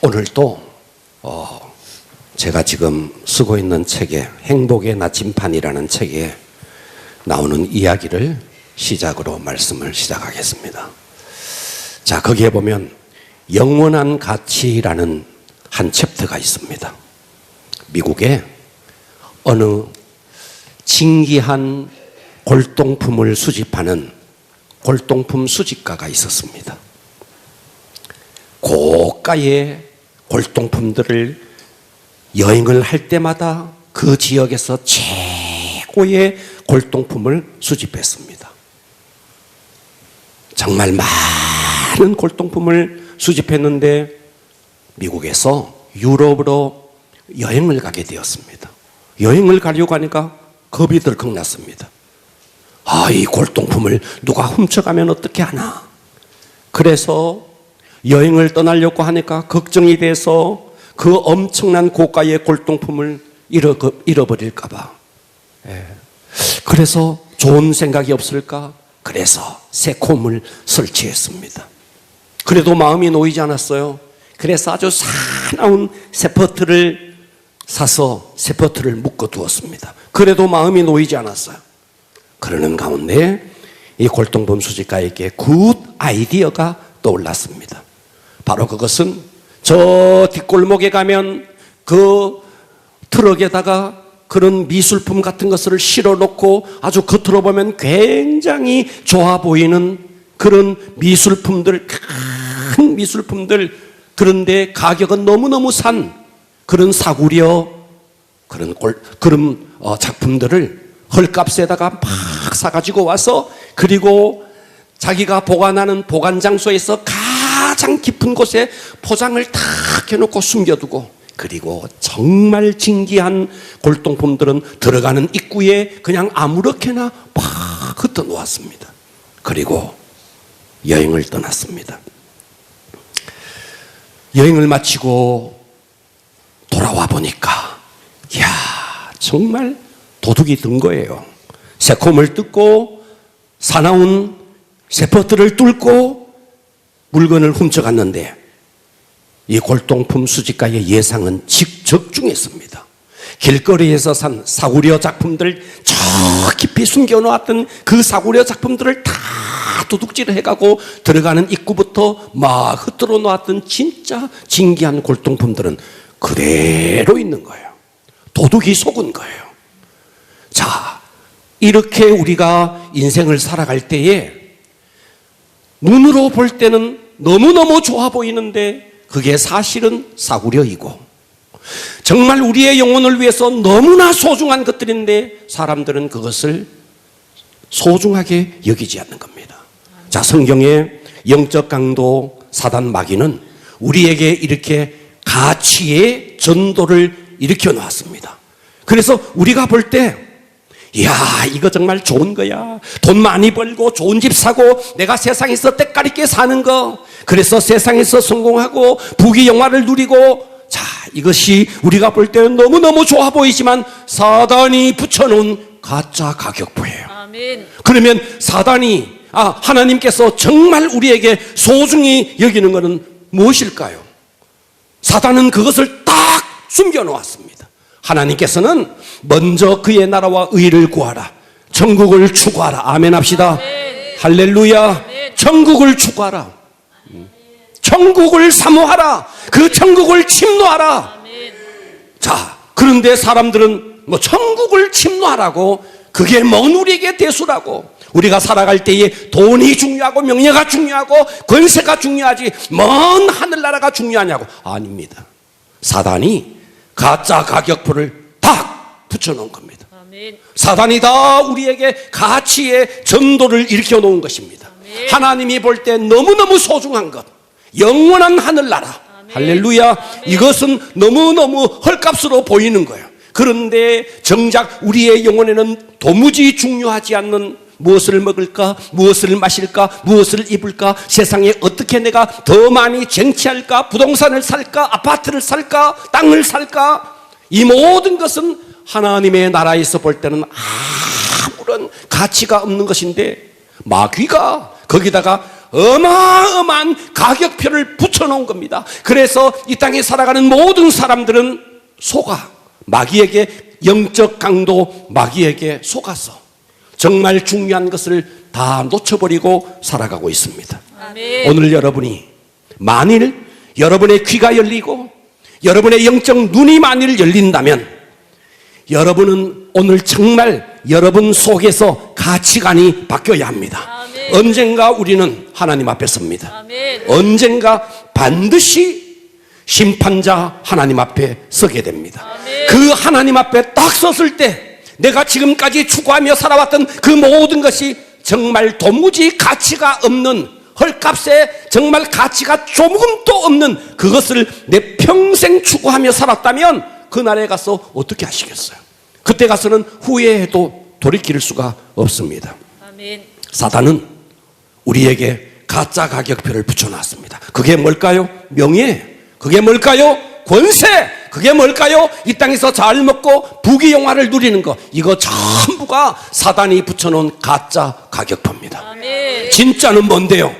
오늘도 제가 지금 쓰고 있는 책에 행복의 나침판이라는 책에 나오는 이야기를 시작으로 말씀을 시작하겠습니다. 자, 거기에 보면 영원한 가치라는 한 챕터가 있습니다. 미국에 어느 진귀한 골동품을 수집하는 골동품 수집가가 있었습니다. 고가의 골동품들을 여행을 할 때마다 그 지역에서 최고의 골동품을 수집했습니다. 정말 많은 골동품을 수집했는데 미국에서 유럽으로 여행을 가게 되었습니다. 여행을 가려고 하니까 겁이 덜컥 났습니다. 이 골동품을 누가 훔쳐가면 어떻게 하나. 그래서 여행을 떠나려고 하니까 걱정이 돼서 그 엄청난 고가의 골동품을 잃어버릴까 봐. 그래서 좋은 생각이 없을까? 그래서 새콤을 설치했습니다. 그래도 마음이 놓이지 않았어요. 그래서 아주 사나운 세퍼트를 사서 세퍼트를 묶어두었습니다. 그래도 마음이 놓이지 않았어요. 그러는 가운데 이 골동품 수집가에게 굿 아이디어가 떠올랐습니다. 바로 그것은 저 뒷골목에 가면 그 트럭에다가 그런 미술품 같은 것을 실어 놓고 아주 겉으로 보면 굉장히 좋아 보이는 그런 미술품들, 큰 미술품들, 그런데 가격은 너무너무 산 그런 사구려 그런 작품들을 헐값에다가 막 사가지고 와서, 그리고 자기가 보관하는 보관 장소에서 가장 깊은 곳에 포장을 탁 해놓고 숨겨두고, 그리고 정말 진귀한 골동품들은 들어가는 입구에 그냥 아무렇게나 막 흩어 놓았습니다. 그리고 여행을 떠났습니다. 여행을 마치고 돌아와 보니까 이야, 정말 도둑이 든 거예요. 새콤을 뜯고 사나운 세퍼트를 뚫고 물건을 훔쳐갔는데 이 골동품 수집가의 예상은 적중했습니다. 길거리에서 산 사구려 작품들, 저 깊이 숨겨놓았던 그 사구려 작품들을 다 도둑질을 해가고 들어가는 입구부터 막 흩어져 놓았던 진짜 진귀한 골동품들은 그대로 있는 거예요. 도둑이 속은 거예요. 자, 이렇게 우리가 인생을 살아갈 때에 눈으로 볼 때는 너무너무 좋아 보이는데 그게 사실은 사구려이고, 정말 우리의 영혼을 위해서 너무나 소중한 것들인데 사람들은 그것을 소중하게 여기지 않는 겁니다. 자, 성경의 영적 강도 사단 마귀는 우리에게 이렇게 가치의 전도를 일으켜 놓았습니다. 그래서 우리가 볼 때 이야, 이거 정말 좋은 거야. 돈 많이 벌고 좋은 집 사고 내가 세상에서 때깔 있게 사는 거, 그래서 세상에서 성공하고 부귀 영화를 누리고, 자, 이것이 우리가 볼 때는 너무너무 좋아 보이지만 사단이 붙여놓은 가짜 가격표예요. 아멘. 그러면 하나님께서 정말 우리에게 소중히 여기는 것은 무엇일까요? 사단은 그것을 딱 숨겨놓았습니다. 하나님께서는 먼저 그의 나라와 의를 구하라, 천국을 추구하라. 아멘 합시다. 아멘. 할렐루야. 아멘. 천국을 추구하라, 천국을 사모하라, 그 천국을 침노하라. 아멘. 자, 그런데 사람들은 천국을 침노하라고, 그게 뭔 우리에게 대수라고, 우리가 살아갈 때에 돈이 중요하고 명예가 중요하고 권세가 중요하지 먼 하늘나라가 중요하냐고. 아닙니다. 사단이 가짜 가격표를 딱 붙여놓은 겁니다. 아멘. 사단이 다 우리에게 가치의 전도를 일으켜 놓은 것입니다. 아멘. 하나님이 볼 때 너무너무 소중한 것, 영원한 하늘나라. 아멘. 할렐루야. 아멘. 이것은 너무너무 헐값으로 보이는 거예요. 그런데 정작 우리의 영혼에는 도무지 중요하지 않는 무엇을 먹을까, 무엇을 마실까, 무엇을 입을까, 세상에 어떻게 내가 더 많이 쟁취할까, 부동산을 살까, 아파트를 살까, 땅을 살까, 이 모든 것은 하나님의 나라에서 볼 때는 아무런 가치가 없는 것인데 마귀가 거기다가 어마어마한 가격표를 붙여놓은 겁니다. 그래서 이 땅에 살아가는 모든 사람들은 속아 마귀에게, 영적 강도 마귀에게 속아서 정말 중요한 것을 다 놓쳐버리고 살아가고 있습니다. 아멘. 오늘 여러분이 만일 여러분의 귀가 열리고 여러분의 영적 눈이 만일 열린다면 여러분은 오늘 정말 여러분 속에서 가치관이 바뀌어야 합니다. 아멘. 언젠가 우리는 하나님 앞에 섭니다. 아멘. 언젠가 반드시 심판자 하나님 앞에 서게 됩니다. 아멘. 그 하나님 앞에 딱 섰을 때 내가 지금까지 추구하며 살아왔던 그 모든 것이 정말 도무지 가치가 없는, 헐값에 정말 가치가 조금도 없는 그것을 내 평생 추구하며 살았다면 그날에 가서 어떻게 하시겠어요? 그때 가서는 후회해도 돌이킬 수가 없습니다. 아멘. 사단은 우리에게 가짜 가격표를 붙여놨습니다. 그게 뭘까요? 명예. 그게 뭘까요? 권세. 그게 뭘까요? 이 땅에서 잘 먹고 부귀영화를 누리는 것. 이거 전부가 사단이 붙여놓은 가짜 가격표입니다. 아멘. 진짜는 뭔데요?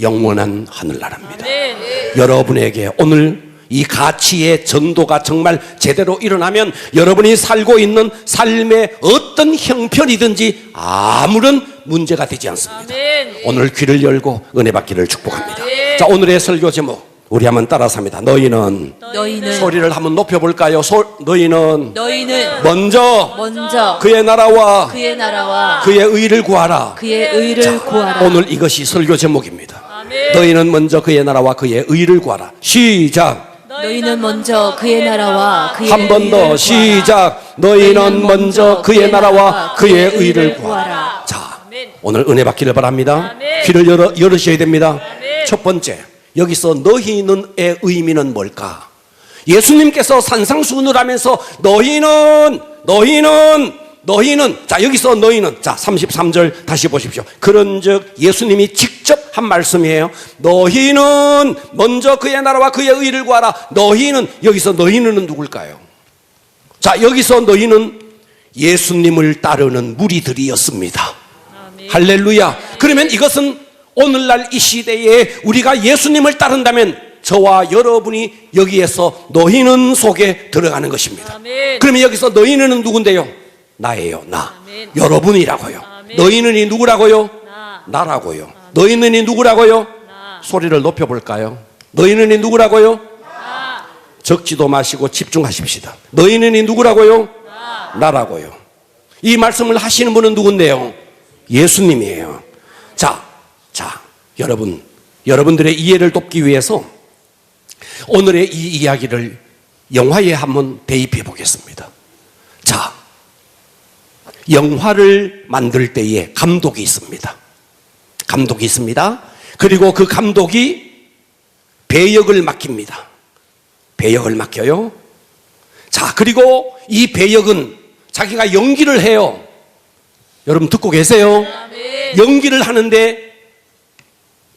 영원한 하늘나라입니다. 아멘. 여러분에게 오늘 이 가치의 전도가 정말 제대로 일어나면 여러분이 살고 있는 삶의 어떤 형편이든지 아무런 문제가 되지 않습니다. 아멘. 오늘 귀를 열고 은혜 받기를 축복합니다. 아멘. 자, 오늘의 설교 제목 우리 한번 따라서 합니다. 너희는 소리를 한번 높여볼까요? 너희는 먼저 그의 나라와 그의 의를 구하라. 오늘 이것이 설교 제목입니다. 아멘. 너희는 먼저 그의 나라와 그의 의를 구하라. 시작. 너희는 먼저 그의 나라와 그의 한 번 더 의를 시작. 너희는 먼저 그의 나라와 그의 의를 구하라. 자, 아멘. 오늘 은혜 받기를 바랍니다. 아멘. 귀를 열으셔야 됩니다. 아멘. 첫 번째, 여기서 너희는의 의미는 뭘까? 예수님께서 산상수훈을 하면서 너희는 자, 여기서 너희는, 자, 33절 다시 보십시오. 그런즉 예수님이 직접 한 말씀이에요. 너희는 먼저 그의 나라와 그의 의를 구하라. 너희는, 여기서 너희는 누굴까요? 자, 여기서 너희는 예수님을 따르는 무리들이었습니다. 아멘. 할렐루야. 그러면 이것은 오늘날 이 시대에 우리가 예수님을 따른다면 저와 여러분이 여기에서 너희는 속에 들어가는 것입니다. 아멘. 그러면 여기서 너희는 누군데요? 나예요. 나. 아멘. 여러분이라고요. 아멘. 너희는이 누구라고요? 나라고요. 너희는이 누구라고요? 나. 소리를 높여볼까요? 너희는이 누구라고요? 나. 적지도 마시고 집중하십시다. 너희는이 누구라고요? 나라고요. 이 말씀을 하시는 분은 누군데요? 예수님이에요. 자, 여러분들의 이해를 돕기 위해서 오늘의 이 이야기를 영화에 한번 대입해 보겠습니다. 자, 영화를 만들 때에 감독이 있습니다. 그리고 그 감독이 배역을 맡깁니다. 배역을 맡겨요. 자, 그리고 이 배역은 자기가 연기를 해요. 여러분 듣고 계세요? 아멘. 연기를 하는데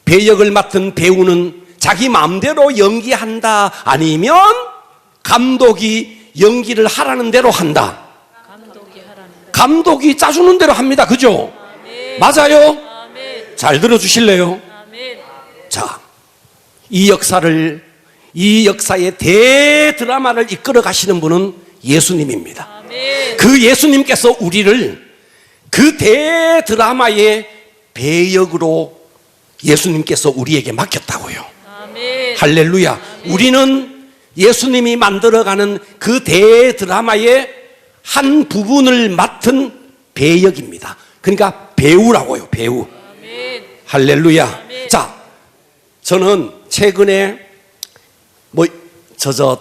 배역을 맡은 배우는 자기 마음대로 연기한다, 아니면 감독이 연기를 하라는 대로 한다. 감독이 짜주는 대로 합니다. 그죠? 아멘. 맞아요? 아멘. 잘 들어주실래요? 아멘. 자, 이 역사의 대드라마를 이끌어 가시는 분은 예수님입니다. 아멘. 그 예수님께서 우리를 그 대드라마의 배역으로 예수님께서 우리에게 맡겼다고요. 아멘. 할렐루야. 우리는 예수님이 만들어가는 그 대드라마의 한 부분을 맡은 배역입니다. 그러니까 배우라고요. 배우. 아멘. 할렐루야. 아멘. 자, 저는 최근에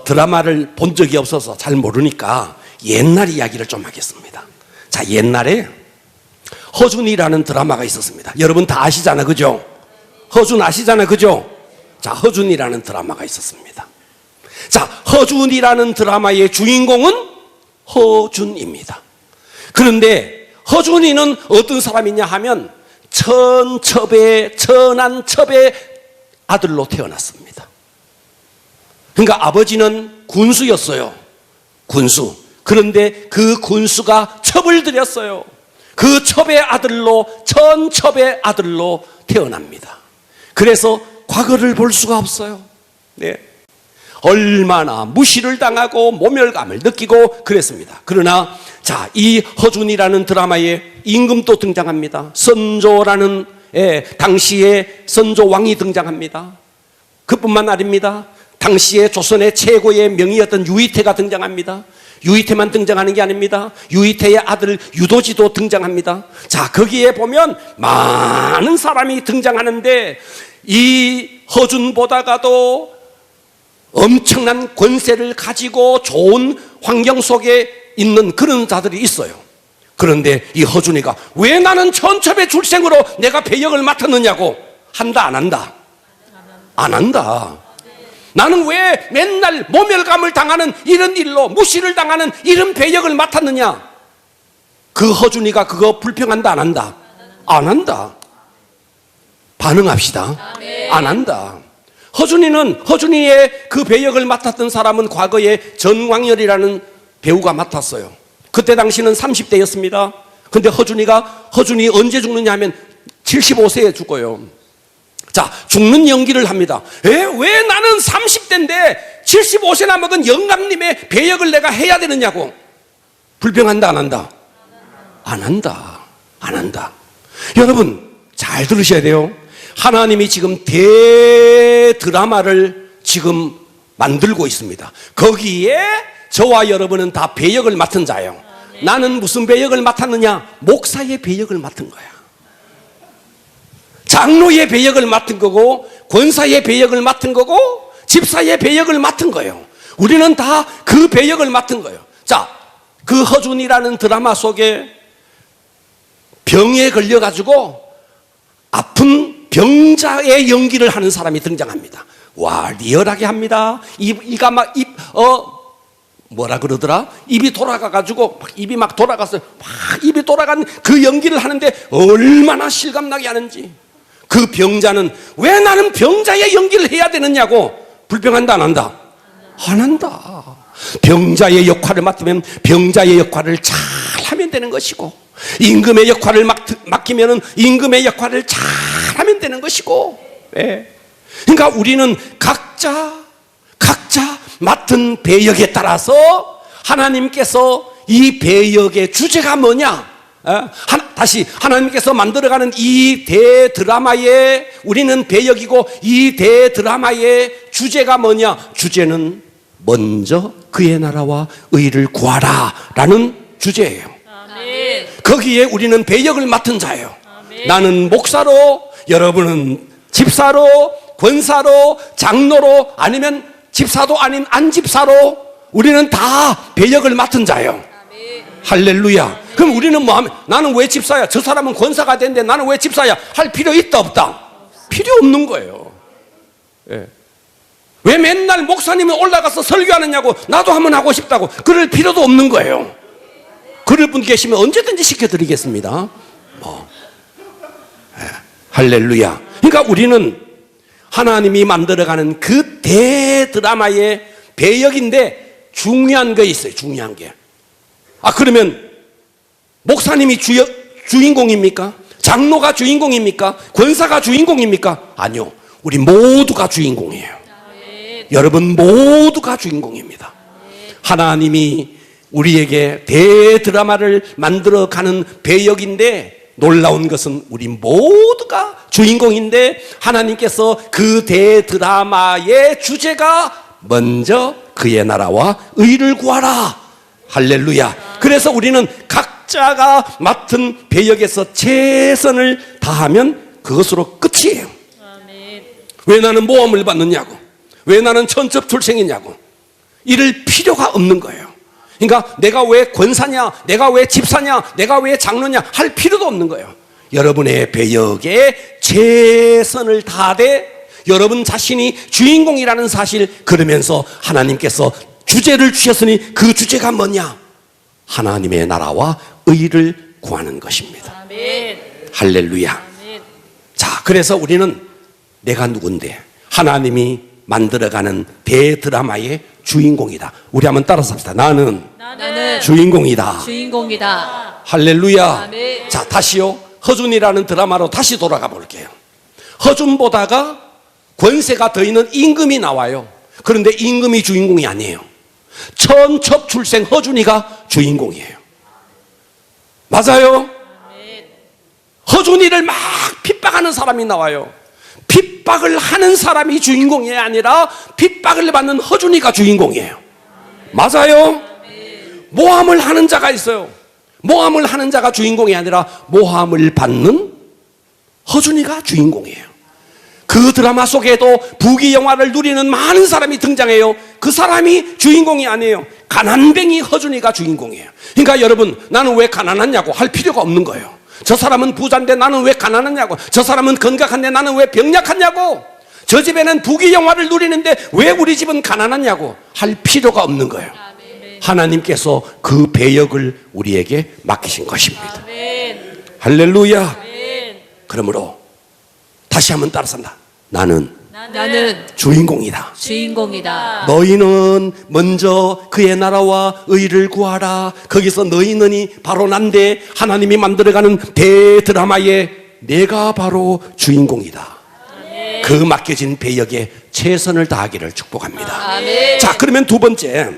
드라마를 본 적이 없어서 잘 모르니까 옛날 이야기를 좀 하겠습니다. 자, 옛날에 허준이라는 드라마가 있었습니다. 여러분 다 아시잖아요. 그죠? 허준 아시잖아요. 그죠? 자, 허준이라는 드라마가 있었습니다. 자, 허준이라는 드라마의 주인공은 허준입니다. 그런데 허준이는 어떤 사람이냐 하면 천한 첩의 아들로 태어났습니다. 그러니까 아버지는 군수였어요. 군수. 그런데 그 군수가 첩을 들였어요. 그 첩의 아들로, 천첩의 아들로 태어납니다. 그래서 과거를 볼 수가 없어요. 네. 얼마나 무시를 당하고 모멸감을 느끼고 그랬습니다. 그러나 자, 이 허준이라는 드라마에 임금도 등장합니다. 선조라는 당시의 선조 왕이 등장합니다. 그뿐만 아닙니다. 당시에 조선의 최고의 명의였던 유희태가 등장합니다. 유희태만 등장하는 게 아닙니다. 유희태의 아들 유도지도 등장합니다. 자, 거기에 보면 많은 사람이 등장하는데 이 허준보다가도 엄청난 권세를 가지고 좋은 환경 속에 있는 그런 자들이 있어요. 그런데 이 허준이가 왜 나는 천첩의 출생으로 내가 배역을 맡았느냐고 한다, 안 한다? 안 한다. 나는 왜 맨날 모멸감을 당하는 이런 일로 무시를 당하는 이런 배역을 맡았느냐? 그 허준이가 그거 불평한다, 안 한다? 안 한다. 반응합시다. 안 한다. 허준이의 그 배역을 맡았던 사람은 과거에 전광열이라는 배우가 맡았어요. 그때 당시는 30대였습니다. 근데 허준이 언제 죽느냐 하면 75세에 죽어요. 자, 죽는 연기를 합니다. 왜 나는 30대인데 75세나 먹은 영감님의 배역을 내가 해야 되느냐고. 불평한다, 안 한다? 안 한다. 안 한다. 여러분, 잘 들으셔야 돼요. 하나님이 지금 대드라마를 지금 만들고 있습니다. 거기에 저와 여러분은 다 배역을 맡은 자예요. 나는 무슨 배역을 맡았느냐? 목사의 배역을 맡은 거야. 장로의 배역을 맡은 거고, 권사의 배역을 맡은 거고, 집사의 배역을 맡은 거예요. 우리는 다 그 배역을 맡은 거예요. 자, 그 허준이라는 드라마 속에 병에 걸려가지고 아픈 병자의 연기를 하는 사람이 등장합니다. 와, 리얼하게 합니다. 이가 막 뭐라 그러더라? 입이 돌아가가지고 입이 막 돌아갔어요. 막 입이 돌아간 그 연기를 하는데 얼마나 실감나게 하는지. 그 병자는 왜 나는 병자의 연기를 해야 되느냐고 불평한다, 안 한다? 안 한다. 병자의 역할을 맡으면 병자의 역할을 잘 하면 되는 것이고, 임금의 역할을 맡기면 임금의 역할을 잘 하면 되는 것이고, 그러니까 우리는 각자 맡은 배역에 따라서 하나님께서 이 배역의 주제가 뭐냐? 다시 하나님께서 만들어가는 이 대드라마의 우리는 배역이고, 이 대드라마의 주제가 뭐냐? 주제는 먼저 그의 나라와 의를 구하라 라는 주제예요. 아멘. 거기에 우리는 배역을 맡은 자예요. 아멘. 나는 목사로, 여러분은 집사로, 권사로, 장로로, 아니면 집사도 아닌 안집사로 우리는 다 배역을 맡은 자예요. 아멘. 할렐루야. 그럼 우리는 뭐 하면, 나는 왜 집사야? 저 사람은 권사가 됐는데 나는 왜 집사야? 할 필요 있다, 없다? 필요 없는 거예요. 왜 맨날 목사님이 올라가서 설교하느냐고, 나도 한번 하고 싶다고 그럴 필요도 없는 거예요. 그럴 분 계시면 언제든지 시켜드리겠습니다. 할렐루야. 그러니까 우리는 하나님이 만들어가는 그 대드라마의 배역인데 중요한 게 있어요. 중요한 게. 그러면 목사님이 주인공입니까? 장로가 주인공입니까? 권사가 주인공입니까? 아니요. 우리 모두가 주인공이에요. 여러분 모두가 주인공입니다. 하나님이 우리에게 대드라마를 만들어가는 배역인데, 놀라운 것은 우리 모두가 주인공인데 하나님께서 그 대드라마의 주제가 먼저 그의 나라와 의를 구하라. 할렐루야. 그래서 우리는 각자가 맡은 배역에서 최선을 다하면 그것으로 끝이에요. 왜 나는 모험을 받느냐고, 왜 나는 천첩 출생이냐고 이럴 필요가 없는 거예요. 그러니까 내가 왜 권사냐, 내가 왜 집사냐, 내가 왜 장로냐 할 필요도 없는 거예요. 여러분의 배역에 최선을 다하되 여러분 자신이 주인공이라는 사실, 그러면서 하나님께서 주제를 주셨으니 그 주제가 뭐냐? 하나님의 나라와 의를 구하는 것입니다. 아멘. 할렐루야. 아멘. 자, 그래서 우리는 내가 누군데 하나님이 만들어가는 대드라마의 주인공이다. 우리 한번 따라서 합시다. 나는 주인공이다. 주인공이다. 할렐루야. 아멘. 자, 다시요. 허준이라는 드라마로 다시 돌아가 볼게요. 허준보다가 권세가 더 있는 임금이 나와요. 그런데 임금이 주인공이 아니에요. 천첩 출생 허준이가 주인공이에요. 맞아요? 허준이를 막 핍박하는 사람이 나와요. 핍박을 하는 사람이 주인공이 아니라 핍박을 받는 허준이가 주인공이에요. 맞아요? 모함을 하는 자가 있어요. 모함을 하는 자가 주인공이 아니라 모함을 받는 허준이가 주인공이에요. 그 드라마 속에도 부귀영화를 누리는 많은 사람이 등장해요. 그 사람이 주인공이 아니에요. 가난뱅이 허준이가 주인공이에요. 그러니까 여러분, 나는 왜 가난하냐고 할 필요가 없는 거예요. 저 사람은 부자인데 나는 왜 가난하냐고, 저 사람은 건강한데 나는 왜 병약하냐고, 저 집에는 부귀영화를 누리는데 왜 우리 집은 가난하냐고 할 필요가 없는 거예요. 하나님께서 그 배역을 우리에게 맡기신 것입니다. 할렐루야. 그러므로 다시 한번 따라선다. 나는 주인공이다. 주인공이다. 너희는 먼저 그의 나라와 의를 구하라. 거기서 너희는이 바로 난데 하나님이 만들어가는 대드라마에 내가 바로 주인공이다. 그 맡겨진 배역에 최선을 다하기를 축복합니다. 아멘. 자, 그러면 두 번째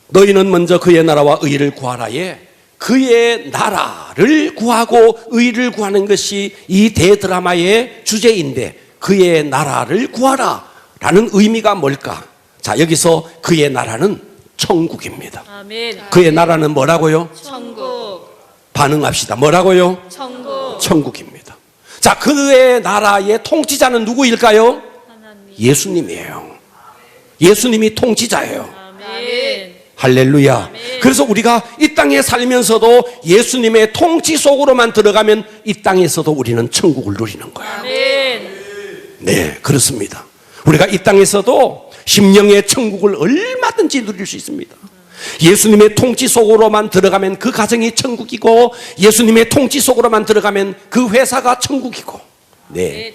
너희는 먼저 그의 나라와 의를 구하라에 그의 나라를 구하고 의를 구하는 것이 이 대드라마의 주제인데, 그의 나라를 구하라 라는 의미가 뭘까? 자, 여기서 그의 나라는 천국입니다. 아멘. 그의 나라는 뭐라고요? 천국. 반응합시다. 뭐라고요? 천국. 천국입니다. 자, 그의 나라의 통치자는 누구일까요? 예수님이에요. 예수님이 통치자예요. 아멘. 할렐루야. 그래서 우리가 이 땅에 살면서도 예수님의 통치 속으로만 들어가면 이 땅에서도 우리는 천국을 누리는 거예요. 아멘. 네, 그렇습니다. 우리가 이 땅에서도 심령의 천국을 얼마든지 누릴 수 있습니다. 예수님의 통치 속으로만 들어가면 그 가정이 천국이고, 예수님의 통치 속으로만 들어가면 그 회사가 천국이고. 네.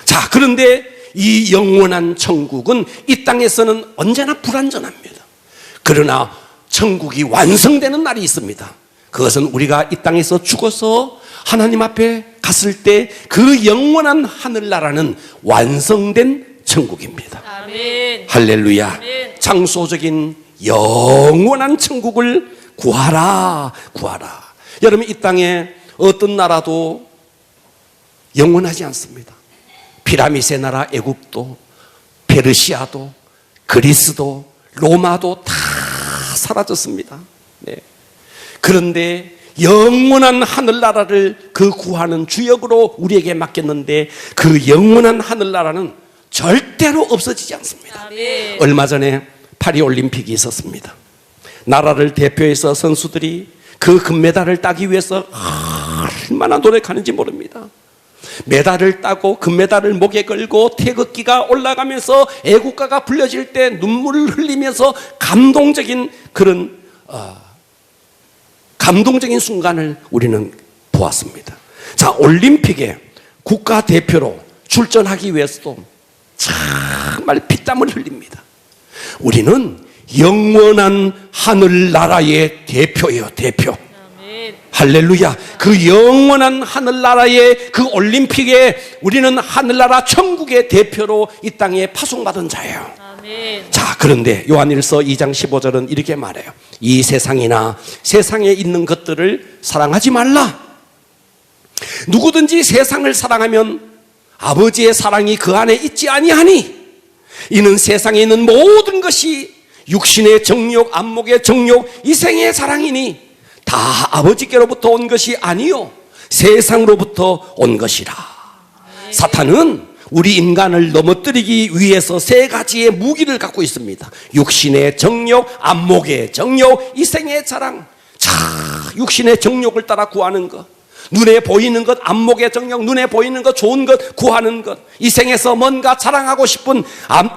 자, 그런데 이 영원한 천국은 이 땅에서는 언제나 불완전합니다. 그러나 천국이 완성되는 날이 있습니다. 그것은 우리가 이 땅에서 죽어서 하나님 앞에 갔을 때 그 영원한 하늘나라는 완성된 천국입니다. 아멘. 할렐루야. 아멘. 창조적인 영원한 천국을 구하라, 구하라. 여러분, 이 땅에 어떤 나라도 영원하지 않습니다. 피라미드의 나라 애굽도, 페르시아도, 그리스도, 로마도 다 사라졌습니다. 네. 그런데 영원한 하늘나라를 그 구하는 주역으로 우리에게 맡겼는데, 그 영원한 하늘나라는 절대로 없어지지 않습니다. 아멘. 얼마 전에 파리올림픽이 있었습니다. 나라를 대표해서 선수들이 그 금메달을 따기 위해서 얼마나 노력하는지 모릅니다. 메달을 따고 금메달을 목에 걸고 태극기가 올라가면서 애국가가 불려질 때 눈물을 흘리면서 감동적인 그런 감동적인 순간을 우리는 보았습니다. 자, 올림픽에 국가대표로 출전하기 위해서도 정말 피땀을 흘립니다. 우리는 영원한 하늘나라의 대표예요, 대표. 아멘. 할렐루야. 그 영원한 하늘나라의 그 올림픽에 우리는 하늘나라 천국의 대표로 이 땅에 파송받은 자예요. 아멘. 자, 그런데 요한일서 2장 15절은 이렇게 말해요. 이 세상이나 세상에 있는 것들을 사랑하지 말라. 누구든지 세상을 사랑하면 아버지의 사랑이 그 안에 있지 아니하니, 이는 세상에 있는 모든 것이 육신의 정욕, 안목의 정욕, 이생의 사랑이니 다 아버지께로부터 온 것이 아니요 세상으로부터 온 것이라. 사탄은 우리 인간을 넘어뜨리기 위해서 세 가지의 무기를 갖고 있습니다. 육신의 정욕, 안목의 정욕, 이생의 자랑. 자, 육신의 정욕을 따라 구하는 것, 눈에 보이는 것, 안목의 정욕, 눈에 보이는 것, 좋은 것 구하는 것, 이생에서 뭔가 자랑하고 싶은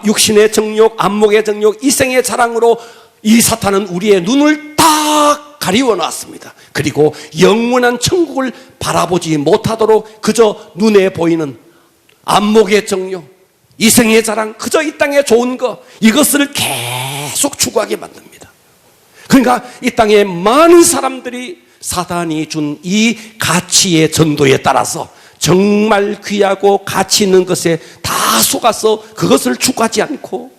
육신의 정욕, 안목의 정욕, 이생의 자랑으로 이 사탄은 우리의 눈을 딱 가리워 놨습니다. 그리고 영원한 천국을 바라보지 못하도록 그저 눈에 보이는 안목의 정욕, 이생의 자랑, 그저 이 땅에 좋은 것, 이것을 계속 추구하게 만듭니다. 그러니까 이 땅에 많은 사람들이 사단이 준 이 가치의 전도에 따라서 정말 귀하고 가치 있는 것에 다 속아서 그것을 추구하지 않고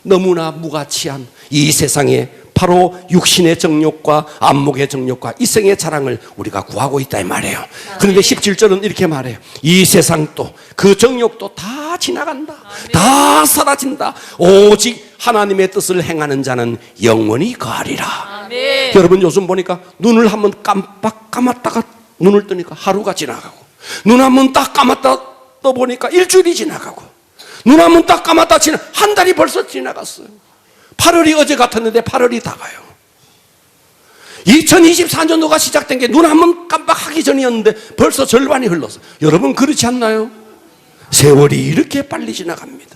너무나 무가치한 이 세상에 바로 육신의 정욕과 안목의 정욕과 이생의 자랑을 우리가 구하고 있다 이 말이에요. 그런데 17절은 이렇게 말해요. 이 세상도 그 정욕도 다 지나간다. 다 사라진다. 오직 하나님의 뜻을 행하는 자는 영원히 거하리라. 아멘. 여러분 요즘 보니까 눈을 한번 깜빡 감았다가 눈을 뜨니까 하루가 지나가고, 눈 한번 딱 감았다 떠보니까 일주일이 지나가고, 눈 한번 딱 감았다 한 달이 벌써 지나갔어요. 8월이 어제 같았는데 8월이 다 가요. 2024년도가 시작된 게 눈 한번 깜빡하기 전이었는데 벌써 절반이 흘렀어. 여러분 그렇지 않나요? 세월이 이렇게 빨리 지나갑니다.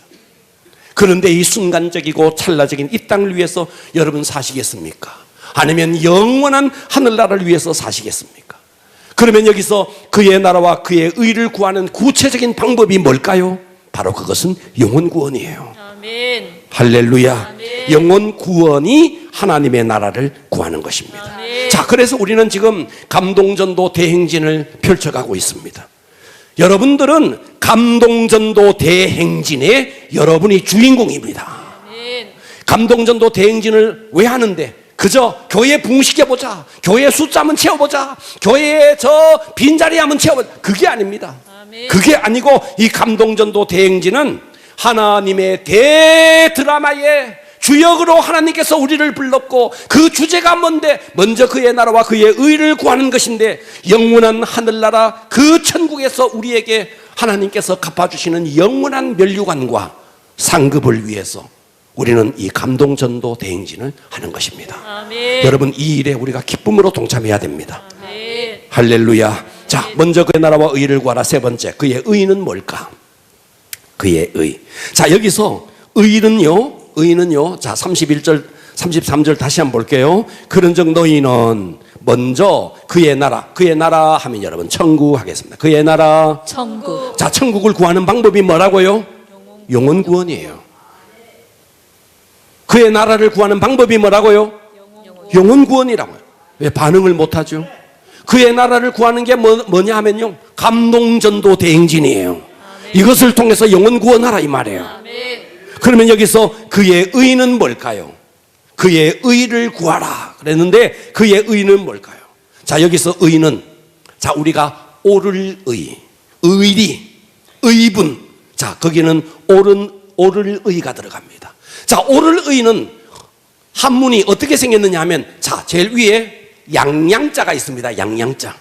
그런데 이 순간적이고 찰나적인 이 땅을 위해서 여러분 사시겠습니까? 아니면 영원한 하늘나라를 위해서 사시겠습니까? 그러면 여기서 그의 나라와 그의 의를 구하는 구체적인 방법이 뭘까요? 바로 그것은 영혼 구원이에요. 아멘. 할렐루야. 아멘. 영혼 구원이 하나님의 나라를 구하는 것입니다. 아멘. 자, 그래서 우리는 지금 감동전도 대행진을 펼쳐가고 있습니다. 여러분들은 감동전도 대행진의 여러분이 주인공입니다. 아멘. 감동전도 대행진을 왜 하는데? 그저 교회 붕시켜보자, 교회 숫자 한번 채워보자, 교회에 저 빈자리 한번 채워보자, 그게 아닙니다. 아멘. 그게 아니고 이 감동전도 대행진은 하나님의 대드라마의 주역으로 하나님께서 우리를 불렀고, 그 주제가 뭔데? 먼저 그의 나라와 그의 의를 구하는 것인데, 영원한 하늘나라 그 천국에서 우리에게 하나님께서 갚아주시는 영원한 면류관과 상급을 위해서 우리는 이 감동전도 대행진을 하는 것입니다. 아멘. 여러분 이 일에 우리가 기쁨으로 동참해야 됩니다. 아멘. 할렐루야. 자, 먼저 그의 나라와 의를 구하라. 세 번째, 그의 의는 뭘까? 그의 의. 자, 여기서 의는요. 자, 31절, 33절 다시 한번 볼게요. 그런즉 너희는 먼저 그의 나라 하면 여러분 천국 하겠습니다. 그의 나라. 천국. 자, 천국을 구하는 방법이 뭐라고요? 영혼 구원이에요. 그의 나라를 구하는 방법이 뭐라고요? 영혼 구원이라고요. 왜 반응을 못하죠? 그의 나라를 구하는 게 뭐냐 하면요, 감동전도 대행진이에요. 이것을 통해서 영혼 구원하라 이 말이에요. 아멘. 그러면 여기서 그의 의는 뭘까요? 그의 의를 구하라 그랬는데 그의 의는 뭘까요? 자, 여기서 의는, 자, 우리가 옳을 의, 의리, 의분, 자, 거기는 옳을 의가 들어갑니다. 자, 옳을 의는 한문이 어떻게 생겼느냐 하면, 자, 제일 위에 양양자가 있습니다. 양양자.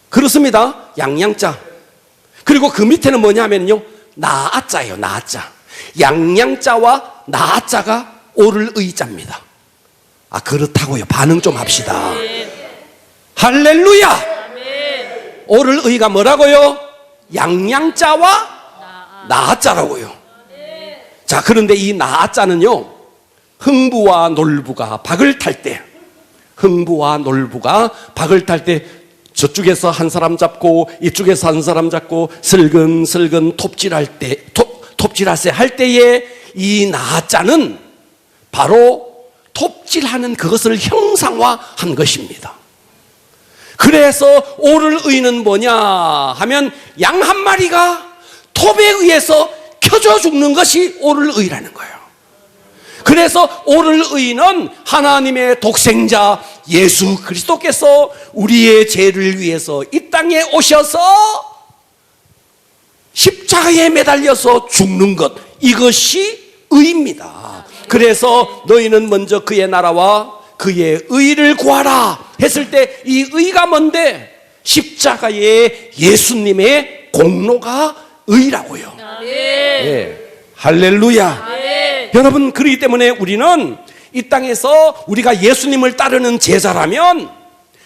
그렇습니다. 양양자. 그리고 그 밑에는 뭐냐 하면요, 나아자예요. 나아자. 양양자와 나아자가 옳을 의자입니다. 아, 그렇다고요. 반응 좀 합시다. 할렐루야. 아멘. 옳을 의가 뭐라고요? 양양자와 나아자라고요. 자, 그런데 이 나아자는요, 흥부와 놀부가 박을 탈 때, 저쪽에서 한 사람 잡고 이쪽에서 한 사람 잡고 슬근슬근 톱질할 때에 이 나아자는 바로 톱질하는 그것을 형상화한 것입니다. 그래서 옳을 의는 뭐냐 하면 양 한 마리가 톱에 의해서 켜져 죽는 것이 옳을 의라는 거예요. 그래서 옳을 의는 하나님의 독생자 예수 그리스도께서 우리의 죄를 위해서 이 땅에 오셔서 십자가에 매달려서 죽는 것, 이것이 의입니다. 그래서 너희는 먼저 그의 나라와 그의 의를 구하라 했을 때 이 의가 뭔데? 십자가의 예수님의 공로가 의라고요. 아멘. 예. 할렐루야. 아멘. 여러분, 그렇기 때문에 우리는 이 땅에서 우리가 예수님을 따르는 제자라면,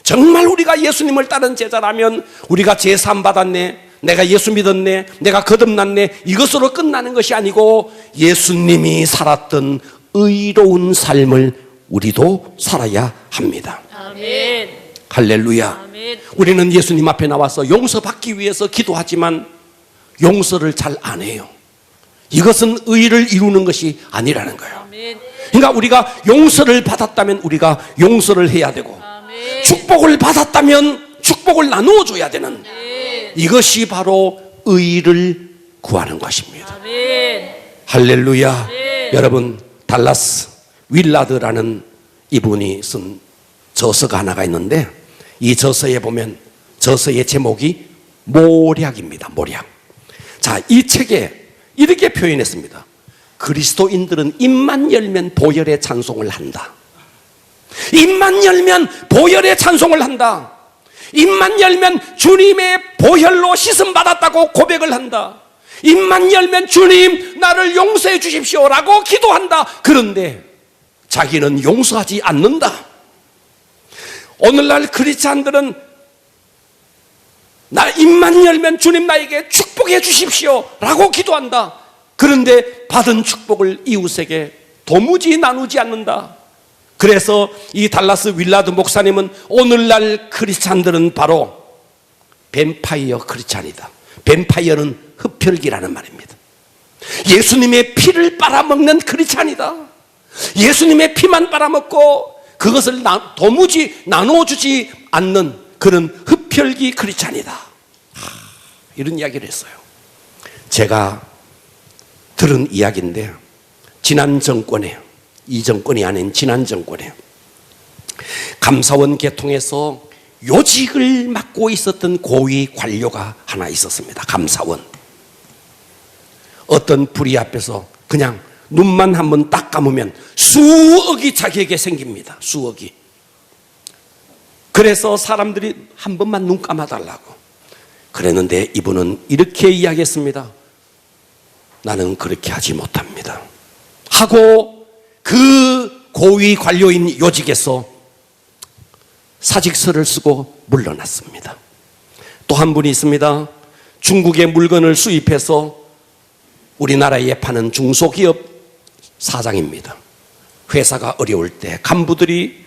정말 우리가 예수님을 따르는 제자라면, 우리가 제삼 받았네, 내가 예수 믿었네, 내가 거듭났네, 이것으로 끝나는 것이 아니고 예수님이 살았던 의로운 삶을 우리도 살아야 합니다. 아멘. 할렐루야. 아멘. 우리는 예수님 앞에 나와서 용서받기 위해서 기도하지만 용서를 잘 안 해요. 이것은 의를 이루는 것이 아니라는 거예요. 아멘. 그러니까 우리가 용서를 받았다면 우리가 용서를 해야 되고, 아멘. 축복을 받았다면 축복을 나누어 줘야 되는, 아멘. 이것이 바로 의를 구하는 것입니다. 아멘. 할렐루야. 네. 여러분, 달라스 윌라드라는 이분이 쓴 저서가 하나가 있는데, 이 저서에 보면 저서의 제목이 모략입니다. 모략. 자, 이 책에 이렇게 표현했습니다. 그리스도인들은 입만 열면 보혈의 찬송을 한다. 입만 열면 보혈의 찬송을 한다. 입만 열면 주님의 보혈로 씻음 받았다고 고백을 한다. 입만 열면 주님 나를 용서해 주십시오라고 기도한다. 그런데 자기는 용서하지 않는다. 오늘날 크리스찬들은 나 입만 열면 주님 나에게 축복해 주십시오라고 기도한다. 그런데 받은 축복을 이웃에게 도무지 나누지 않는다. 그래서 이 달라스 윌라드 목사님은 오늘날 크리스찬들은 바로 뱀파이어 크리스찬이다. 뱀파이어는 흡혈귀라는 말입니다. 예수님의 피를 빨아먹는 크리스찬이다. 예수님의 피만 빨아먹고 그것을 도무지 나눠주지 않는 그런 흡혈귀 크리스찬이다. 이런 이야기를 했어요. 제가 들은 이야기인데, 지난 정권에, 이 정권이 아닌 지난 정권에 감사원 개통에서 요직을 맡고 있었던 고위 관료가 하나 있었습니다. 감사원. 어떤 불의 앞에서 그냥 눈만 한번 딱 감으면 수억이 자기에게 생깁니다. 수억이. 그래서 사람들이 한 번만 눈 감아달라고 그랬는데, 이분은 이렇게 이야기했습니다. 나는 그렇게 하지 못합니다 하고 그 고위 관료인 요직에서 사직서를 쓰고 물러났습니다. 또 한 분이 있습니다. 중국의 물건을 수입해서 우리나라에 파는 중소기업 사장입니다. 회사가 어려울 때 간부들이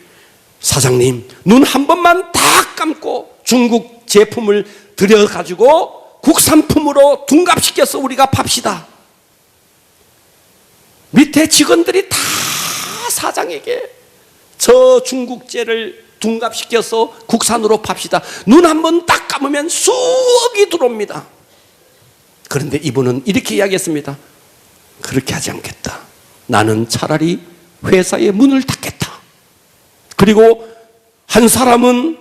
사장님 눈 한 번만 딱 감고 중국 제품을 들여가지고 국산품으로 둔갑시켜서 우리가 팝시다. 밑에 직원들이 다 사장에게 저 중국제를 둔갑시켜서 국산으로 팝시다. 눈 한 번 딱 감으면 수억이 들어옵니다. 그런데 이분은 이렇게 이야기했습니다. 그렇게 하지 않겠다. 나는 차라리 회사의 문을 닫겠다. 그리고 한 사람은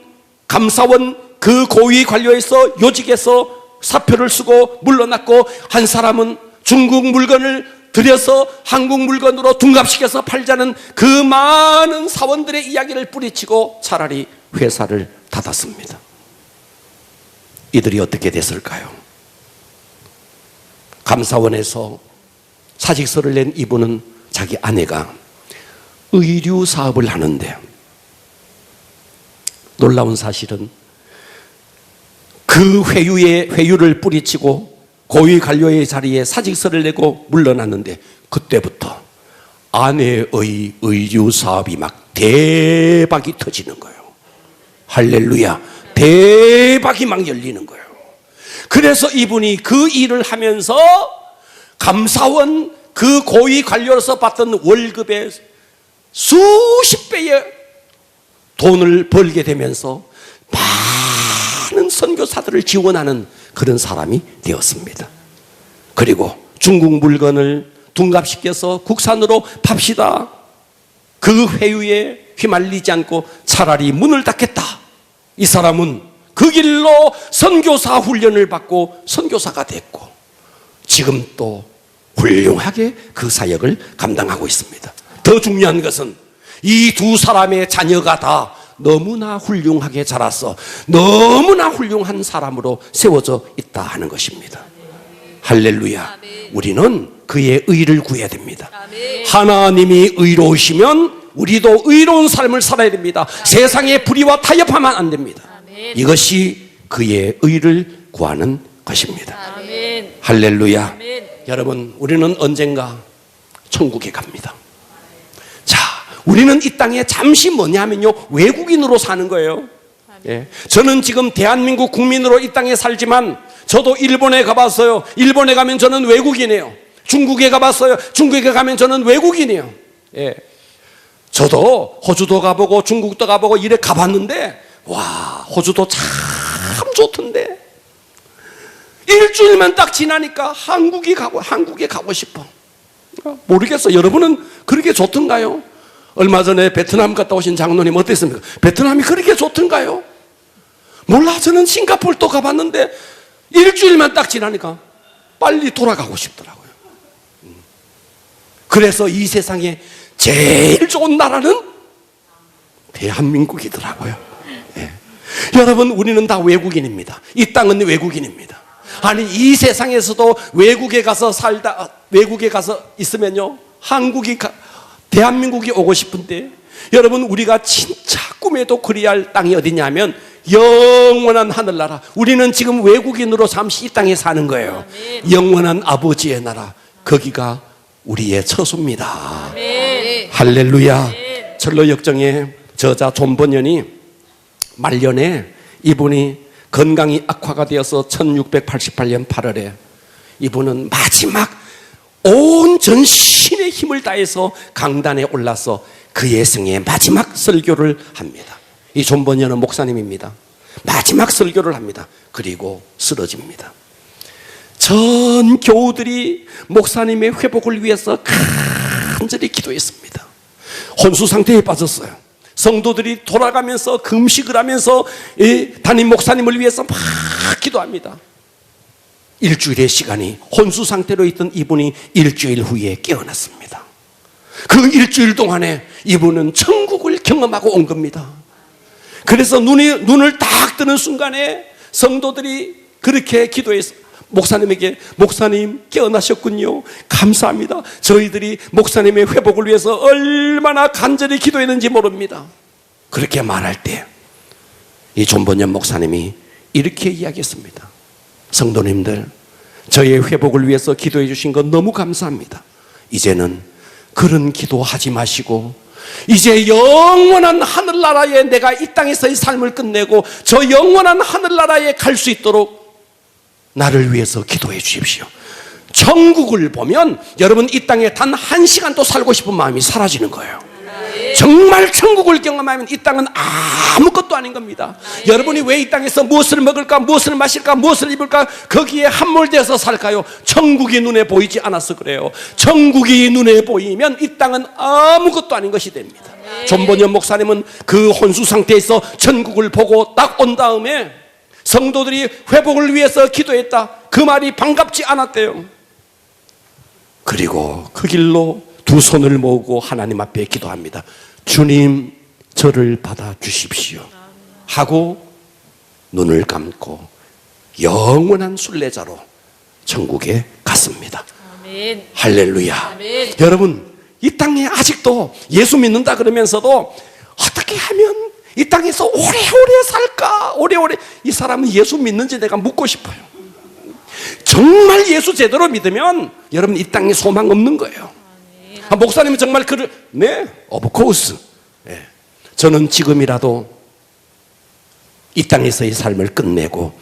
감사원 그 고위 관료에서 요직에서 사표를 쓰고 물러났고, 한 사람은 중국 물건을 들여서 한국 물건으로 둔갑시켜서 팔자는 그 많은 사원들의 이야기를 뿌리치고 차라리 회사를 닫았습니다. 이들이 어떻게 됐을까요? 감사원에서 사직서를 낸 이분은 자기 아내가 의류 사업을 하는데, 놀라운 사실은 그 회유를 뿌리치고 고위 관료의 자리에 사직서를 내고 물러났는데, 그때부터 아내의 의류 사업이 막 대박이 터지는 거예요. 할렐루야. 대박이 막 열리는 거예요. 그래서 이분이 그 일을 하면서 감사원 그 고위 관료로서 받던 월급의 수십 배의 돈을 벌게 되면서 많은 선교사들을 지원하는 그런 사람이 되었습니다. 그리고 중국 물건을 둔갑시켜서 국산으로 팝시다. 그 회유에 휘말리지 않고 차라리 문을 닫겠다. 이 사람은 그 길로 선교사 훈련을 받고 선교사가 됐고, 지금 또 훌륭하게 그 사역을 감당하고 있습니다. 더 중요한 것은 이 두 사람의 자녀가 다 너무나 훌륭하게 자라서 너무나 훌륭한 사람으로 세워져 있다 하는 것입니다. 할렐루야. 우리는 그의 의를 구해야 됩니다. 하나님이 의로우시면 우리도 의로운 삶을 살아야 됩니다. 세상의 불의와 타협하면 안 됩니다. 이것이 그의 의를 구하는 것입니다. 아멘. 할렐루야. 아멘. 여러분, 우리는 언젠가 천국에 갑니다. 자, 우리는 이 땅에 잠시 뭐냐면요, 외국인으로 사는 거예요. 예. 저는 지금 대한민국 국민으로 이 땅에 살지만 저도 일본에 가봤어요. 일본에 가면 저는 외국인이에요. 중국에 가봤어요. 중국에 가면 저는 외국인이에요. 예. 저도 호주도 가보고 중국도 가보고 이래 가봤는데, 와, 호주도 참 좋던데 일주일만 딱 지나니까 한국에 가고 싶어. 모르겠어. 여러분은 그렇게 좋던가요? 얼마 전에 베트남 갔다 오신 장로님 어땠습니까? 베트남이 그렇게 좋던가요? 몰라. 저는 싱가포르 또 가봤는데 일주일만 딱 지나니까 빨리 돌아가고 싶더라고요. 그래서 이 세상에 제일 좋은 나라는 대한민국이더라고요. 예. 여러분, 우리는 다 외국인입니다. 이 땅은 외국인입니다. 아니, 이 세상에서도 외국에 가서 있으면요, 대한민국이 오고 싶은데, 여러분, 우리가 진짜 꿈에도 그리할 땅이 어디냐면 영원한 하늘나라. 우리는 지금 외국인으로 잠시 이 땅에 사는 거예요. 영원한 아버지의 나라, 거기가 우리의 처소입니다. 아멘. 할렐루야. 철로 역정의 저자 존 버년이 말년에 이분이 건강이 악화가 되어서 1688년 8월에 이분은 마지막 온 전신의 힘을 다해서 강단에 올라서 그의 생의 마지막 설교를 합니다. 이 존 버년은 목사님입니다. 마지막 설교를 합니다. 그리고 쓰러집니다. 전 교우들이 목사님의 회복을 위해서 간절히 기도했습니다. 혼수 상태에 빠졌어요. 성도들이 돌아가면서 금식을 하면서 담임 목사님을 위해서 막 기도합니다. 일주일의 시간이 혼수 상태로 있던 이분이 일주일 후에 깨어났습니다. 그 일주일 동안에 이분은 천국을 경험하고 온 겁니다. 그래서 눈을 딱 뜨는 순간에 성도들이 그렇게 기도해서 목사님에게, 목사님 깨어나셨군요. 감사합니다. 저희들이 목사님의 회복을 위해서 얼마나 간절히 기도했는지 모릅니다. 그렇게 말할 때 이 존 버년 목사님이 이렇게 이야기했습니다. 성도님들, 저의 회복을 위해서 기도해 주신 건 너무 감사합니다. 이제는 그런 기도하지 마시고 이제 영원한 하늘나라에 내가 이 땅에서의 삶을 끝내고 저 영원한 하늘나라에 갈 수 있도록 나를 위해서 기도해 주십시오. 천국을 보면 여러분 이 땅에 단 한 시간도 살고 싶은 마음이 사라지는 거예요. 정말 천국을 경험하면 이 땅은 아무것도 아닌 겁니다. 여러분이 왜 이 땅에서 무엇을 먹을까, 무엇을 마실까, 무엇을 입을까 거기에 함몰되어서 살까요? 천국이 눈에 보이지 않아서 그래요. 천국이 눈에 보이면 이 땅은 아무것도 아닌 것이 됩니다. 존 버년 목사님은 그 혼수 상태에서 천국을 보고 딱 온 다음에 성도들이 회복을 위해서 기도했다. 그 말이 반갑지 않았대요. 그리고 그 길로 두 손을 모으고 하나님 앞에 기도합니다. 주님, 저를 받아 주십시오 하고 눈을 감고 영원한 순례자로 천국에 갔습니다. 아멘. 할렐루야. 아멘. 여러분, 이 땅에 아직도 예수 믿는다 그러면서도 어떻게 하면 이 땅에서 오래오래 살까? 오래오래. 이 사람은 예수 믿는지 내가 묻고 싶어요. 정말 예수 제대로 믿으면 여러분 이 땅에 소망 없는 거예요. 목사님은 정말 네, of course. 네. 저는 지금이라도 이 땅에서의 삶을 끝내고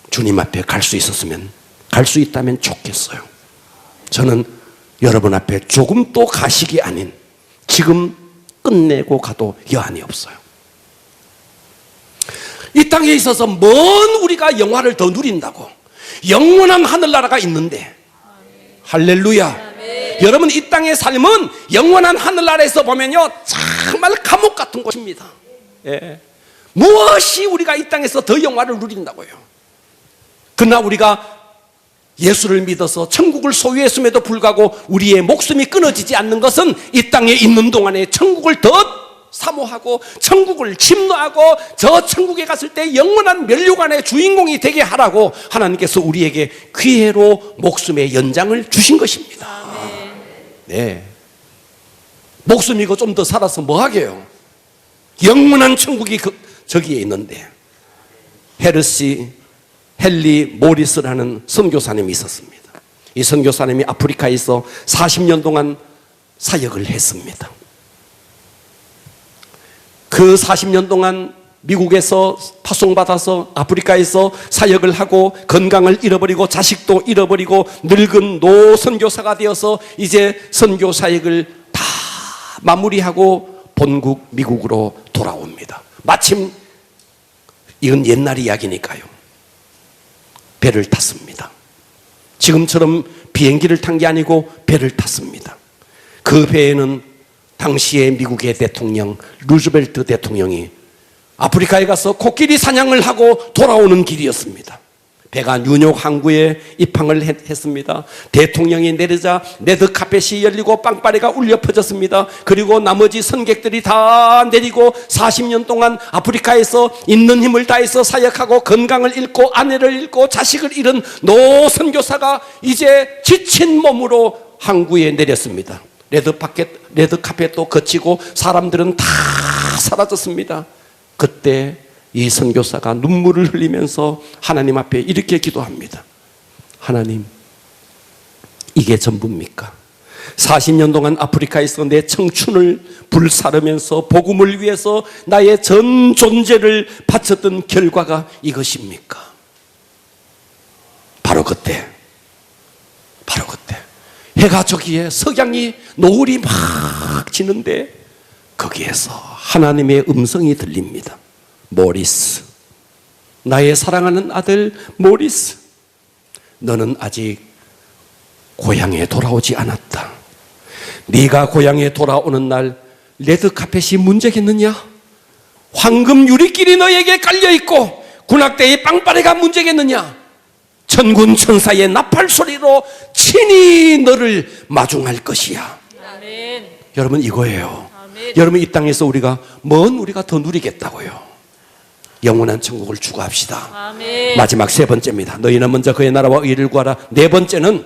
주님 앞에 갈 수 있다면 좋겠어요. 저는 여러분 앞에 조금 또 가식이 아닌 지금 끝내고 가도 여한이 없어요. 이 땅에 있어서 먼 우리가 영화를 더 누린다고 영원한 하늘나라가 있는데, 할렐루야. 여러분, 이 땅의 삶은 영원한 하늘나라에서 보면요 정말 감옥 같은 곳입니다. 예. 무엇이 우리가 이 땅에서 더 영화를 누린다고요. 그러나 우리가 예수를 믿어서 천국을 소유했음에도 불구하고 우리의 목숨이 끊어지지 않는 것은 이 땅에 있는 동안에 천국을 더 사모하고 천국을 침노하고 저 천국에 갔을 때 영원한 면류관의 주인공이 되게 하라고 하나님께서 우리에게 기회로 목숨의 연장을 주신 것입니다. 네. 목숨 이거 좀 더 살아서 뭐 하게요? 영원한 천국이 저기에 있는데. 헨리 모리스라는 선교사님이 있었습니다. 이 선교사님이 아프리카에서 40년 동안 사역을 했습니다. 그 40년 동안 미국에서 파송받아서 아프리카에서 사역을 하고 건강을 잃어버리고 자식도 잃어버리고 늙은 노 선교사가 되어서 이제 선교 사역을 다 마무리하고 본국 미국으로 돌아옵니다. 마침 이건 옛날 이야기니까요. 배를 탔습니다. 지금처럼 비행기를 탄 게 아니고 배를 탔습니다. 그 배에는 당시의 미국의 대통령 루즈벨트 대통령이 아프리카에 가서 코끼리 사냥을 하고 돌아오는 길이었습니다. 배가 뉴욕 항구에 입항을 했습니다. 대통령이 내리자 레드카펫이 열리고 빵빠레가 울려 퍼졌습니다. 그리고 나머지 선객들이 다 내리고 40년 동안 아프리카에서 있는 힘을 다해서 사역하고 건강을 잃고 아내를 잃고 자식을 잃은 노 선교사가 이제 지친 몸으로 항구에 내렸습니다. 레드카펫도 거치고 사람들은 다 사라졌습니다. 그때 이 선교사가 눈물을 흘리면서 하나님 앞에 이렇게 기도합니다. 하나님, 이게 전부입니까? 40년 동안 아프리카에서 내 청춘을 불사르면서 복음을 위해서 나의 전 존재를 바쳤던 결과가 이것입니까? 바로 그때 해가 저기에 석양이 노을이 막 지는데 거기에서 하나님의 음성이 들립니다. 모리스, 나의 사랑하는 아들 모리스, 너는 아직 고향에 돌아오지 않았다. 네가 고향에 돌아오는 날 레드카펫이 문제겠느냐? 황금 유리길이 너에게 깔려있고 군악대의 빵빠레가 문제겠느냐? 천군 천사의 나팔 소리로 친히 너를 마중할 것이야. 아멘. 여러분, 이거예요. 아멘. 여러분, 이 땅에서 우리가 우리가 더 누리겠다고요? 영원한 천국을 추구합시다. 아멘. 마지막 세 번째입니다. 너희는 먼저 그의 나라와 의를 구하라. 네 번째는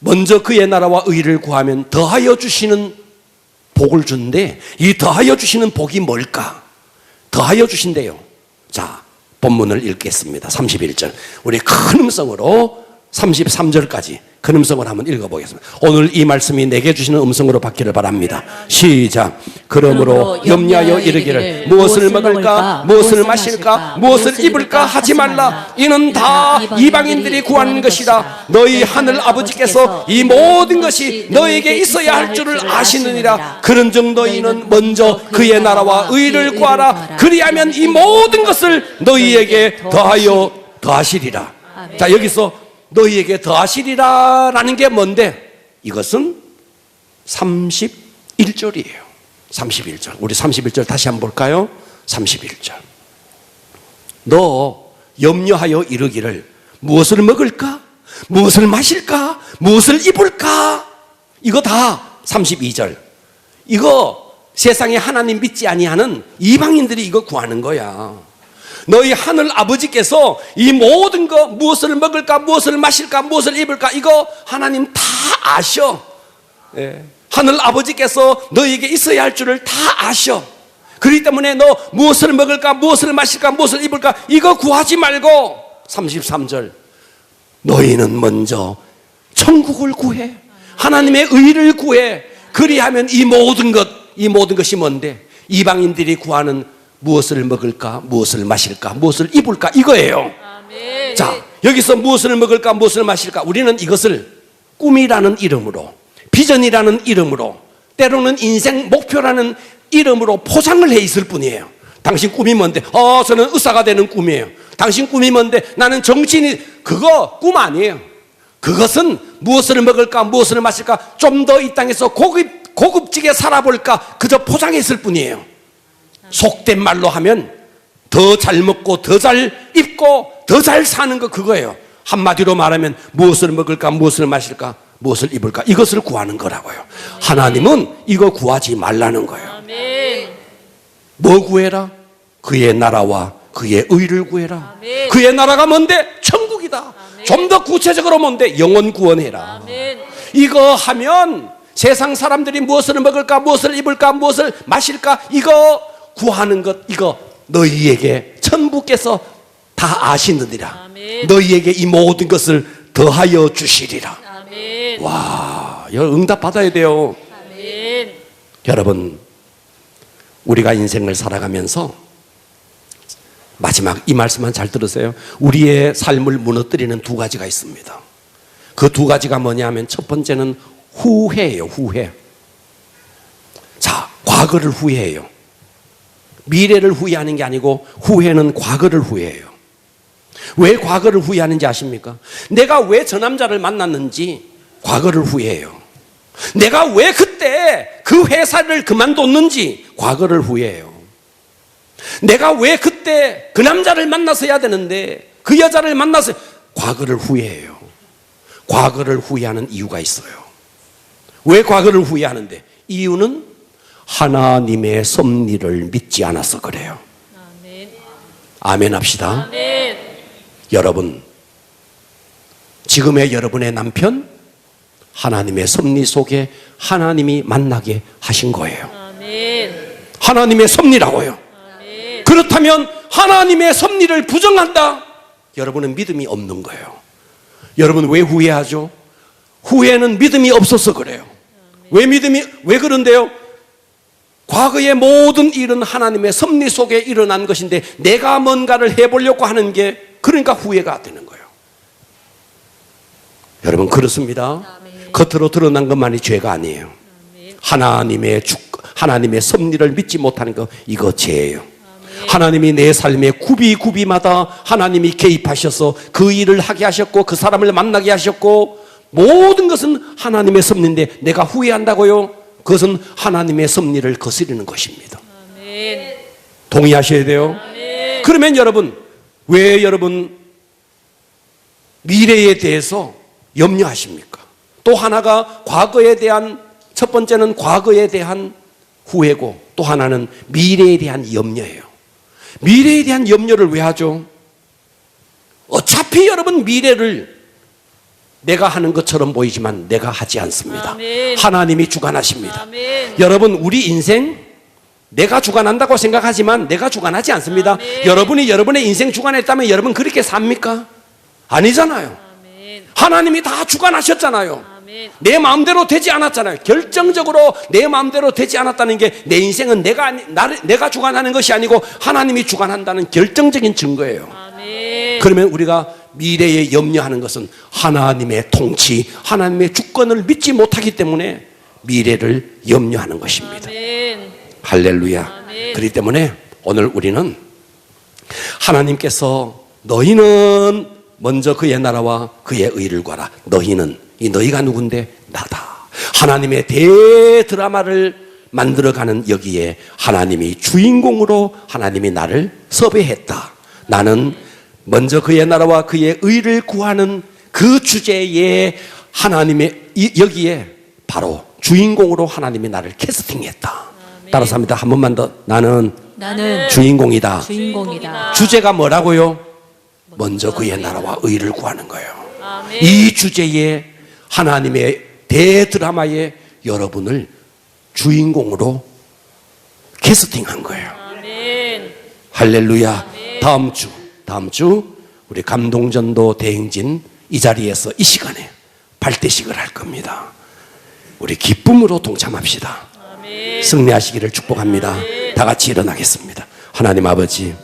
먼저 그의 나라와 의를 구하면 더하여 주시는 복을 주는데, 이 더하여 주시는 복이 뭘까? 더하여 주신대요. 자, 본문을 읽겠습니다. 31절. 우리 큰 음성으로 33절까지 큰 음성으로 한번 읽어보겠습니다. 오늘 이 말씀이 내게 주시는 음성으로 받기를 바랍니다. 시작. 그러므로 염려하여 이르기를 무엇을 먹을까, 무엇을 마실까, 무엇을 입을까 하지 말라. 이는 다 이방인들이 구하는 것이라. 너희 하늘 아버지께서 이 모든 것이 너에게 있어야 할 줄을 아시느니라. 그런즉 너희는 먼저 그의 나라와 의를 구하라. 그리하면 이 모든 것을 너희에게 더하시리라. 자, 여기서 너희에게 더하시리라 라는 게 뭔데? 이것은 31절이에요. 31절. 우리 31절 다시 한번 볼까요? 31절. 너 염려하여 이르기를 무엇을 먹을까? 무엇을 마실까? 무엇을 입을까? 이거 다 32절. 이거 세상에 하나님 믿지 아니하는 이방인들이 이거 구하는 거야. 너희 하늘 아버지께서 이 모든 거, 무엇을 먹을까, 무엇을 마실까, 무엇을 입을까, 이거 하나님 다 아셔. 예. 하늘 아버지께서 너에게 있어야 할 줄을 다 아셔. 그렇기 때문에 너 무엇을 먹을까, 무엇을 마실까, 무엇을 입을까, 이거 구하지 말고 33절. 너희는 먼저 천국을 구해. 하나님의 의를 구해. 그리하면 이 모든 것이 뭔데? 이방인들이 구하는 무엇을 먹을까, 무엇을 마실까, 무엇을 입을까, 이거예요. 아멘. 자, 여기서 무엇을 먹을까, 무엇을 마실까, 우리는 이것을 꿈이라는 이름으로, 비전이라는 이름으로, 때로는 인생 목표라는 이름으로 포장을 해 있을 뿐이에요. 당신 꿈이 뭔데? 저는 의사가 되는 꿈이에요. 당신 꿈이 뭔데? 나는 정치인이. 그거 꿈 아니에요. 그것은 무엇을 먹을까, 무엇을 마실까, 좀 더 이 땅에서 고급지게 살아볼까, 그저 포장했을 뿐이에요. 속된 말로 하면 더 잘 먹고 더 잘 입고 더 잘 사는 거, 그거예요. 한마디로 말하면 무엇을 먹을까, 무엇을 마실까, 무엇을 입을까, 이것을 구하는 거라고요. 하나님은 이거 구하지 말라는 거예요. 아멘. 뭐 구해라? 그의 나라와 그의 의를 구해라. 아멘. 그의 나라가 뭔데? 천국이다. 좀 더 구체적으로 뭔데? 영원 구원해라. 아멘. 이거 하면 세상 사람들이 무엇을 먹을까, 무엇을 입을까, 무엇을 마실까, 이거 구하는 것, 이거 너희에게 천부께서 다 아시느니라. 아멘. 너희에게 이 모든 것을 더하여 주시리라. 아멘. 와, 여러분 응답 받아야 돼요. 아멘. 여러분, 우리가 인생을 살아가면서 마지막 이 말씀만 잘 들으세요. 우리의 삶을 무너뜨리는 두 가지가 있습니다. 그 두 가지가 뭐냐면, 첫 번째는 후회예요. 후회. 자, 과거를 후회해요. 미래를 후회하는 게 아니고 후회는 과거를 후회해요. 왜 과거를 후회하는지 아십니까? 내가 왜 저 남자를 만났는지 과거를 후회해요. 내가 왜 그때 그 회사를 그만뒀는지 과거를 후회해요. 내가 왜 그때 그 남자를 만났어야 되는데 그 여자를 만나서 과거를 후회해요. 과거를 후회하는 이유가 있어요. 왜 과거를 후회하는데? 이유는 하나님의 섭리를 믿지 않아서 그래요. 아멘. 아멘 합시다. 아멘. 여러분, 지금의 여러분의 남편 하나님의 섭리 속에 하나님이 만나게 하신 거예요. 아멘. 하나님의 섭리라고요. 아멘. 그렇다면 하나님의 섭리를 부정한다? 여러분은 믿음이 없는 거예요. 여러분 왜 후회하죠? 후회는 믿음이 없어서 그래요. 왜 그런데요? 과거의 모든 일은 하나님의 섭리 속에 일어난 것인데 내가 뭔가를 해보려고 하는 게 그러니까 후회가 되는 거예요. 여러분 그렇습니다. 겉으로 드러난 것만이 죄가 아니에요. 하나님의 섭리를 믿지 못하는 거 이거 죄예요. 하나님이 내 삶의 구비마다 하나님이 개입하셔서 그 일을 하게 하셨고 그 사람을 만나게 하셨고 모든 것은 하나님의 섭리인데 내가 후회한다고요? 그것은 하나님의 섭리를 거스르는 것입니다. 아멘. 동의하셔야 돼요. 아멘. 그러면 왜 여러분 미래에 대해서 염려하십니까? 또 하나가 첫 번째는 과거에 대한 후회고 또 하나는 미래에 대한 염려예요. 미래에 대한 염려를 왜 하죠? 어차피 여러분 미래를 내가 하는 것처럼 보이지만 내가 하지 않습니다. 아멘. 하나님이 주관하십니다. 아멘. 여러분 우리 인생 내가 주관한다고 생각하지만 내가 주관하지 않습니다. 아멘. 여러분이 여러분의 인생 주관했다면 여러분 그렇게 삽니까? 아니잖아요. 아멘. 하나님이 다 주관하셨잖아요. 아멘. 내 마음대로 되지 않았잖아요. 결정적으로 내 마음대로 되지 않았다는 게 내 인생은 내가 주관하는 것이 아니고 하나님이 주관한다는 결정적인 증거예요. 아멘. 그러면 우리가 미래에 염려하는 것은 하나님의 통치, 하나님의 주권을 믿지 못하기 때문에 미래를 염려하는 것입니다. 아멘. 할렐루야. 아멘. 그렇기 때문에 오늘 우리는 하나님께서 너희는 먼저 그의 나라와 그의 의를 구하라. 너희가 누군데? 나다. 하나님의 대드라마를 만들어가는 여기에 하나님이 주인공으로 하나님이 나를 섭외했다. 나는 먼저 그의 나라와 그의 의를 구하는 그 주제에 여기에 바로 주인공으로 하나님이 나를 캐스팅했다. 따라서 합니다. 한 번만 더. 나는 주인공이다. 주제가 뭐라고요? 먼저 그의 나라와 의를 구하는 거예요. 아멘. 이 주제에 하나님의 대드라마에 여러분을 주인공으로 캐스팅한 거예요. 아멘. 할렐루야. 다음 주 우리 감동전도 대행진 이 자리에서 이 시간에 발대식을 할 겁니다. 우리 기쁨으로 동참합시다. 아멘. 승리하시기를 축복합니다. 다 같이 일어나겠습니다. 하나님 아버지